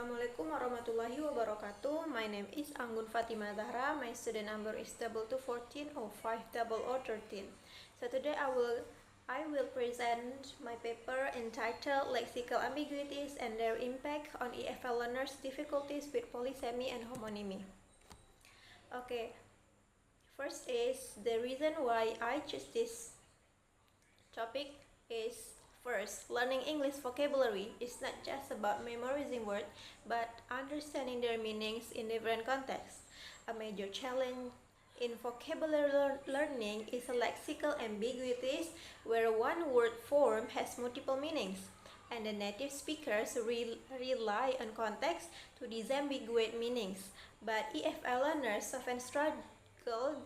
Assalamualaikum warahmatullahi wabarakatuh. My name is Anggun Fatimah Zahra. My student number is 2214050013. So today I will present my paper entitled Lexical Ambiguities and Their Impact on EFL Learners' Difficulties with Polysemy and Homonymy. Okay, first is the reason why I choose this topic is first, learning English vocabulary is not just about memorizing words, but understanding their meanings in different contexts. A major challenge in vocabulary learning is a lexical ambiguities, where one word form has multiple meanings, and the native speakers rely on context to disambiguate meanings. But EFL learners often struggle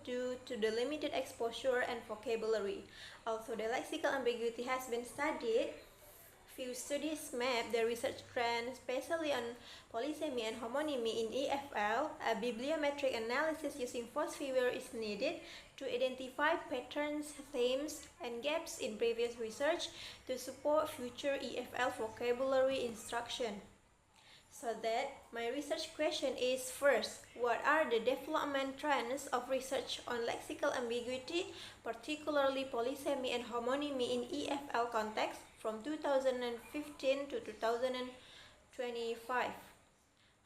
due to the limited exposure and vocabulary. Although the lexical ambiguity has been studied, few studies map the research trend, especially on polysemy and homonymy in EFL. A bibliometric analysis using false figure is needed to identify patterns, themes, and gaps in previous research to support future EFL vocabulary instruction. So that my research question is first, what are the development trends of research on lexical ambiguity, particularly polysemy and homonymy in EFL context from 2015 to 2025?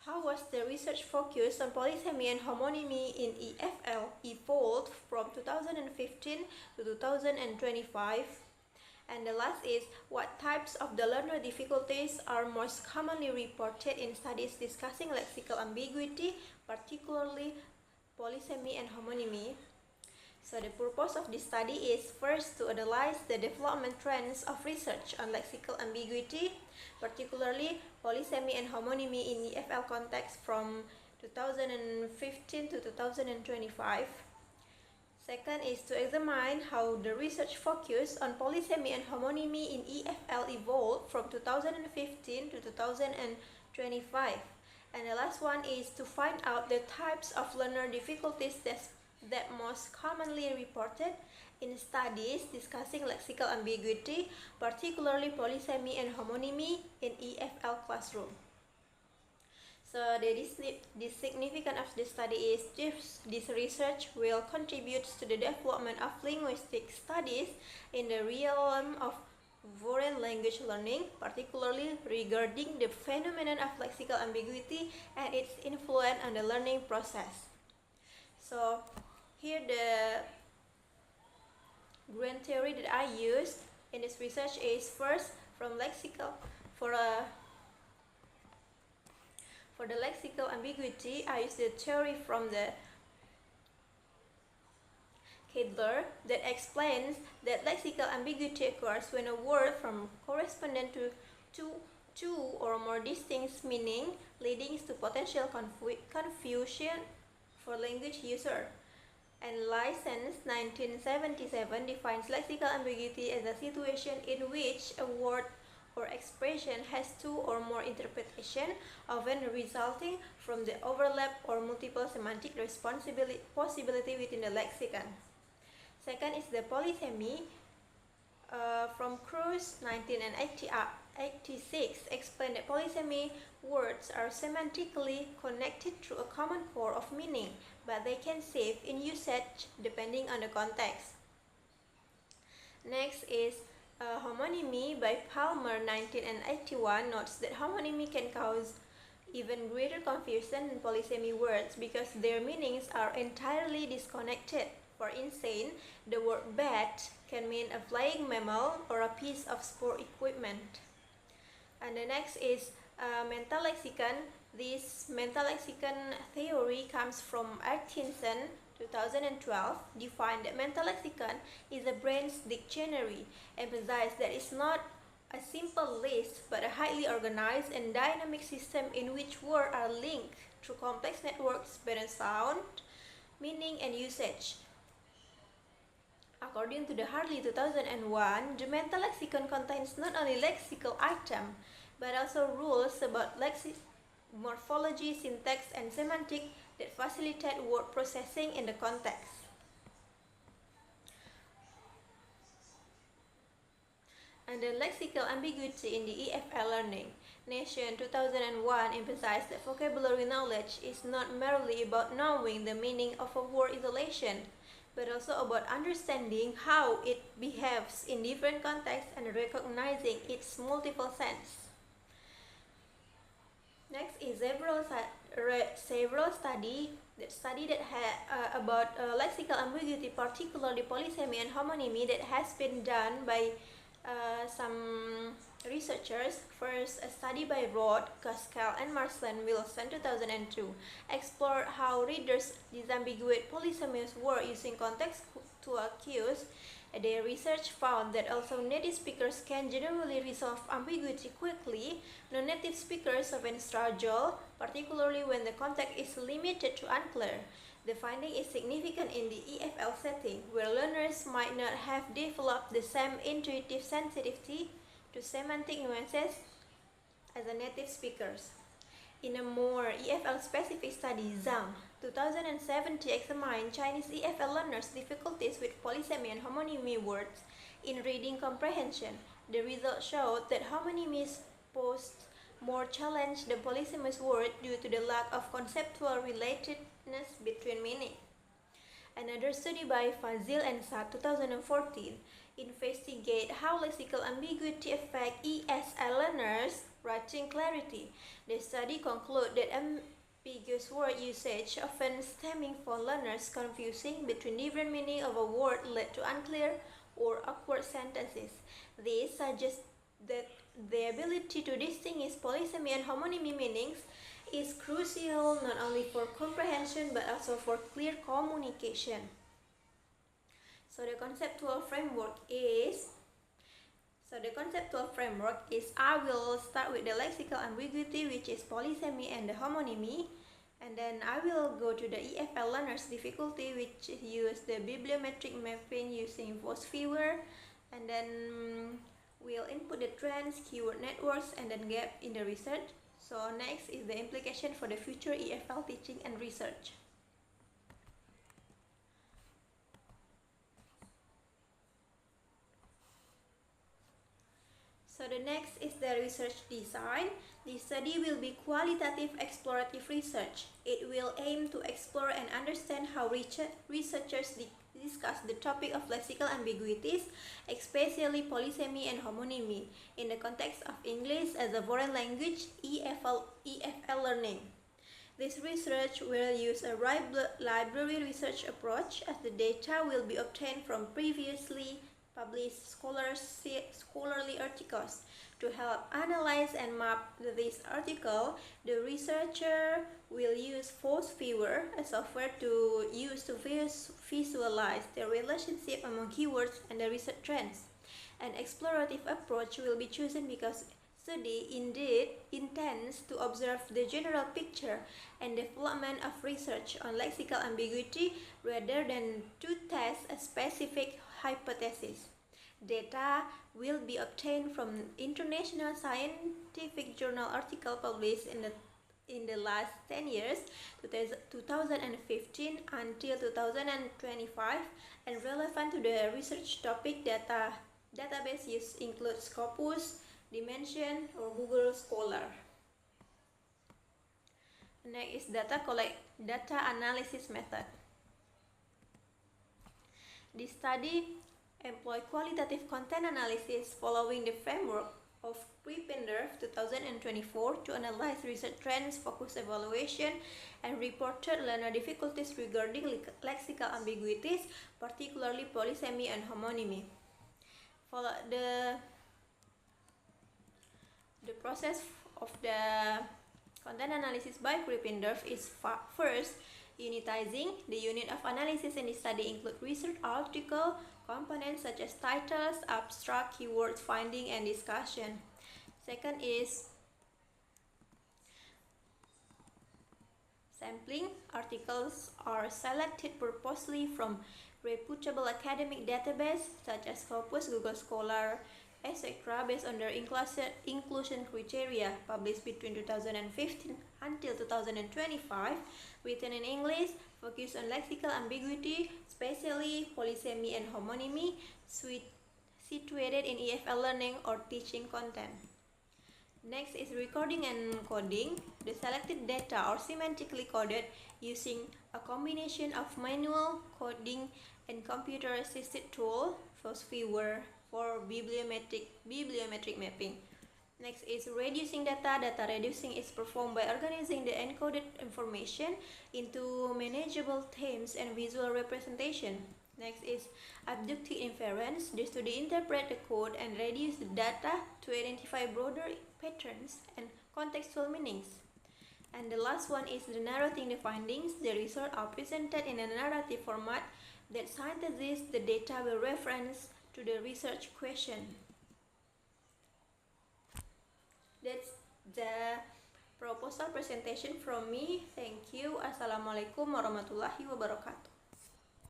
How was the research focus on polysemy and homonymy in EFL evolved from 2015 to 2025? And the last is, what types of the learner difficulties are most commonly reported in studies discussing lexical ambiguity, particularly polysemy and homonymy? So the purpose of this study is first to analyze the development trends of research on lexical ambiguity, particularly polysemy and homonymy in EFL context from 2015 to 2025. Second is to examine how the research focus on polysemy and homonymy in EFL evolved from 2015 to 2025. And the last one is to find out the types of learner difficulties that most commonly reported in studies discussing lexical ambiguity, particularly polysemy and homonymy in EFL classroom. So the significance of this study is this research will contribute to the development of linguistic studies in the realm of foreign language learning, particularly regarding the phenomenon of lexical ambiguity and its influence on the learning process. So here the grand theory that I used in this research is first from lexical For the lexical ambiguity, I use the theory from the Kedler that explains that lexical ambiguity occurs when a word from correspondent to two or more distinct meaning, leading to potential confusion for language user. And License 1977 defines lexical ambiguity as a situation in which a word or expression has two or more interpretations, often resulting from the overlap or multiple semantic possibility within the lexicon. Second is the polysemy from Cruz 1986 explained that polysemy words are semantically connected through a common core of meaning, but they can shift in usage depending on the context. Next is homonymy by Palmer 1981 notes that homonymy can cause even greater confusion than polysemy words because their meanings are entirely disconnected. For instance, the word bat can mean a flying mammal or a piece of sport equipment. And the next is mental lexicon. This mental lexicon theory comes from Atkinson 2012, defined that mental lexicon is a brain's dictionary, emphasized that it's not a simple list but a highly organized and dynamic system in which words are linked through complex networks based on sound, meaning, and usage. According to the Hartley 2001, the mental lexicon contains not only lexical items but also rules about morphology, syntax, and semantics that facilitate word processing in the context. And the lexical ambiguity in the EFL learning. Nation 2001 emphasized that vocabulary knowledge is not merely about knowing the meaning of a word isolation, but also about understanding how it behaves in different contexts and recognizing its multiple sense. Next is several study that about lexical ambiguity, particularly polysemy and homonymy, that has been done by some researchers. First, a study by Roth, Gaskell, and Marsland Wilson 2002 explored how readers disambiguate polysemous words using context to accuse. Their research found that although native speakers can generally resolve ambiguity quickly, non-native speakers often struggle, particularly when the context is limited to unclear. The finding is significant in the EFL setting, where learners might not have developed the same intuitive sensitivity to semantic nuances as the native speakers. In a more EFL-specific study, Zhang 2070 examined Chinese EFL learners' difficulties with polysemy and homonymy words in reading comprehension. The results showed that homonymies posed more challenge than polysemous words due to the lack of conceptual relatedness between meaning. Another study by Fazil and Saad 2014 investigate how lexical ambiguity affects ESL learners' writing clarity. The study concluded that ambiguous word usage, often stemming from learners confusing between different meanings of a word, led to unclear or awkward sentences. This suggests that the ability to distinguish polysemy and homonymy meanings is crucial not only for comprehension but also for clear communication. So the conceptual framework is I will start with the lexical ambiguity, which is polysemy and the homonymy, and then I will go to the EFL learners difficulty, which use the bibliometric mapping using voice viewer, and then we'll input the trends, keyword networks, and then gap in the research. So next is the implication for the future EFL teaching and research. So the next is the research design. This study will be qualitative explorative research. It will aim to explore and understand how researchers discuss the topic of lexical ambiguities, especially polysemy and homonymy, in the context of English as a foreign language EFL learning. This research will use a library research approach, as the data will be obtained from previously published scholarly articles. To help analyze and map this article, the researcher will use Voice Viewer, a software to use to visualize the relationship among keywords and the research trends. An explorative approach will be chosen because study indeed intends to observe the general picture and development of research on lexical ambiguity rather than to test a specific hypothesis. Data will be obtained from international scientific journal articles published in the last 10 years, 2015 until 2025, and relevant to the research topic. Database use include Scopus, Dimension, or Google Scholar. Next is data analysis method. This study employ qualitative content analysis following the framework of Prepender 2024 to analyze research trends, focus evaluation, and reported learner difficulties regarding lexical ambiguities, particularly polysemy and homonymy. Follow the process of the content analysis by Prepender is first unitizing. The unit of analysis in this study include research article components such as titles, abstract, keywords, finding, and discussion. Second is sampling. Articles are selected purposely from reputable academic database such as Scopus, Google Scholar, etc. based on their inclusion criteria, published between 2015 until 2025, written in English, focus on lexical ambiguity, especially polysemy and homonymy, situated in EFL learning or teaching content. Next is recording and coding. The selected data are semantically coded using a combination of manual coding and computer-assisted tool for viewer for bibliometric mapping. Next is reducing data. Data reducing is performed by organizing the encoded information into manageable themes and visual representation. Next is abductive inference. The study interpret the code and reduce the data to identify broader patterns and contextual meanings. And the last one is the narrating the findings. The results are presented in a narrative format that synthesizes the data with reference to the research question. That's the proposal presentation from me. Thank you. Assalamualaikum warahmatullahi wabarakatuh.